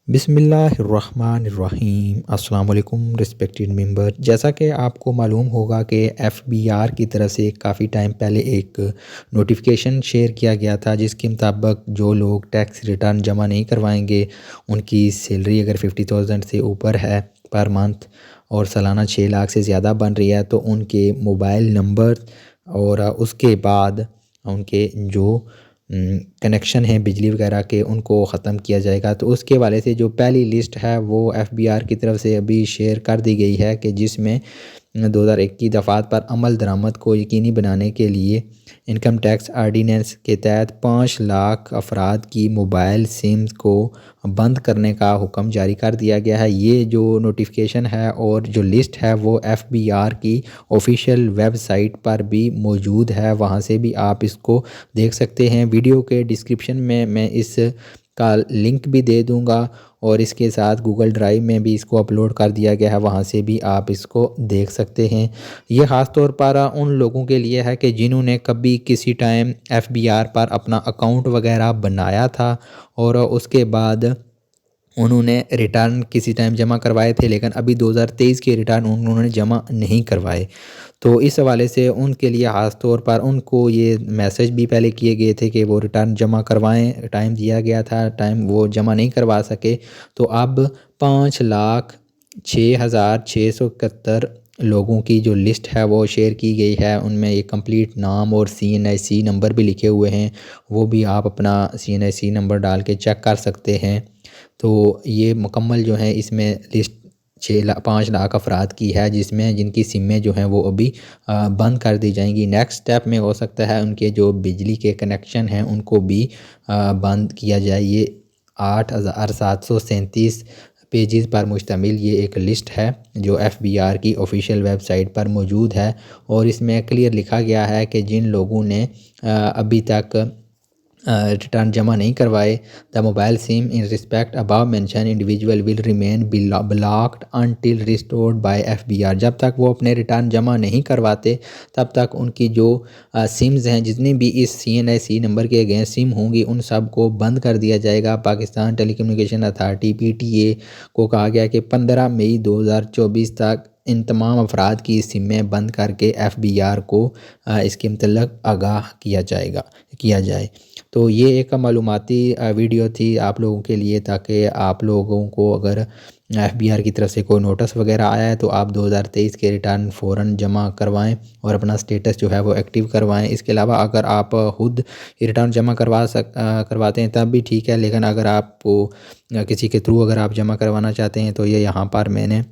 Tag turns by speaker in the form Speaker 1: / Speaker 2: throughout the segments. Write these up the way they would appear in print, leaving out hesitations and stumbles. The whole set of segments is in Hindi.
Speaker 1: बिस्मिल्लाहिर्रहमानिर्रहीम। अस्सलाम वालेकुम रिस्पेक्टेड मेंबर। जैसा कि आपको मालूम होगा कि एफबीआर की तरफ से काफ़ी टाइम पहले एक नोटिफिकेशन शेयर किया गया था, जिसके मुताबिक जो लोग टैक्स रिटर्न जमा नहीं करवाएंगे, उनकी सैलरी अगर 50,000 से ऊपर है पर मंथ और सालाना 6 लाख से ज़्यादा बन रही है, तो उनके मोबाइल नंबर और उसके बाद उनके जो कनेक्शन है बिजली वगैरह के, उनको ख़त्म किया जाएगा। तो उसके हवाले से जो पहली लिस्ट है वो एफबीआर की तरफ से अभी शेयर कर दी गई है कि जिसमें 2001 की दफ़ात पर अमल दरामद को यकीनी बनाने के लिए इनकम टैक्स आर्डीनेंस के तहत 5 लाख अफराद की मोबाइल सिम्स को बंद करने का हुक्म जारी कर दिया गया है। ये जो नोटिफिकेशन है और जो लिस्ट है वो एफबीआर की ऑफिशियल वेबसाइट पर भी मौजूद है, वहाँ से भी आप इसको देख सकते हैं। वीडियो के डिस्क्रिप्शन में मैं इस का लिंक भी दे दूंगा और इसके साथ गूगल ड्राइव में भी इसको अपलोड कर दिया गया है, वहाँ से भी आप इसको देख सकते हैं। ये ख़ास तौर पर उन लोगों के लिए है कि जिन्होंने कभी किसी टाइम एफबीआर पर अपना अकाउंट वगैरह बनाया था और उसके बाद उन्होंने रिटर्न किसी टाइम जमा करवाए थे, लेकिन अभी 2023 के रिटर्न उन्होंने जमा नहीं करवाए। तो इस हवाले से उनके लिए ख़ास तौर पर उनको ये मैसेज भी पहले किए गए थे कि वो रिटर्न जमा करवाएं, टाइम दिया गया था, टाइम वो जमा नहीं करवा सके। तो अब 5,06,671 लोगों की जो लिस्ट है वो शेयर की गई है। उनमें एक कंप्लीट नाम और CNIC नंबर भी लिखे हुए हैं, वो भी आप अपना CNIC नंबर डाल के चेक कर सकते हैं। तो ये मुकम्मल जो है इसमें लिस्ट 5 लाख अफराद की है, जिसमें जिनकी सिमें जो हैं वो अभी बंद कर दी जाएंगी। नेक्स्ट स्टेप में हो सकता है उनके जो बिजली के कनेक्शन हैं उनको भी बंद किया जाए। ये 8,737 पेजेस पर मुश्तमिल ये एक लिस्ट है जो एफबीआर की ऑफिशियल वेबसाइट पर मौजूद है, और इसमें क्लियर लिखा गया है कि जिन लोगों ने अभी तक रिटर्न जमा नहीं करवाए, the mobile SIM in respect above mention individual will remain blocked until restored bye FBR. जब तक वो अपने रिटर्न जमा नहीं करवाते तब तक उनकी जो सिम्स हैं, जितनी भी इस CNIC नंबर के अगेंस्ट सिम होंगी, उन सब को बंद कर दिया जाएगा। पाकिस्तान टेलीकम्युनिकेशन अथॉरिटी PTA को कहा गया कि 15 मई 2024 तक इन तमाम अफराद की सिमें बंद करके एफबीआर को इसके मतलब आगाह किया जाए। तो ये एक मालूमाती वीडियो थी आप लोगों के लिए, ताकि आप लोगों को अगर एफबीआर की तरफ से कोई नोटिस वगैरह आया है तो आप 2023 के रिटर्न फ़ौरन जमा करवाएं और अपना स्टेटस जो है वो एक्टिव करवाएं। इसके अलावा अगर आप खुद रिटर्न जमा करवाते हैं तब भी ठीक है, लेकिन अगर आपको किसी के थ्रू अगर आप जमा करवाना चाहते हैं तो ये यहाँ पर मैंने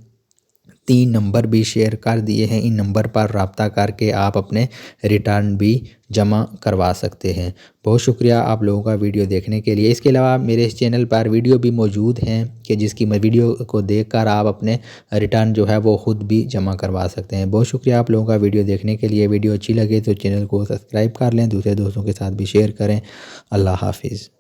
Speaker 1: 3 नंबर भी शेयर कर दिए हैं। इन नंबर पर रब्ता करके आप अपने रिटर्न भी जमा करवा सकते हैं। बहुत शुक्रिया आप लोगों का वीडियो देखने के लिए। इसके अलावा मेरे इस चैनल पर वीडियो भी मौजूद हैं कि जिसकी मैं वीडियो को देखकर आप अपने रिटर्न जो है वो ख़ुद भी जमा करवा सकते हैं। बहुत शुक्रिया आप लोगों का वीडियो देखने के लिए। वीडियो अच्छी लगे तो चैनल को सब्सक्राइब कर लें, दूसरे दोस्तों के साथ भी शेयर करें। अल्लाह हाफिज़।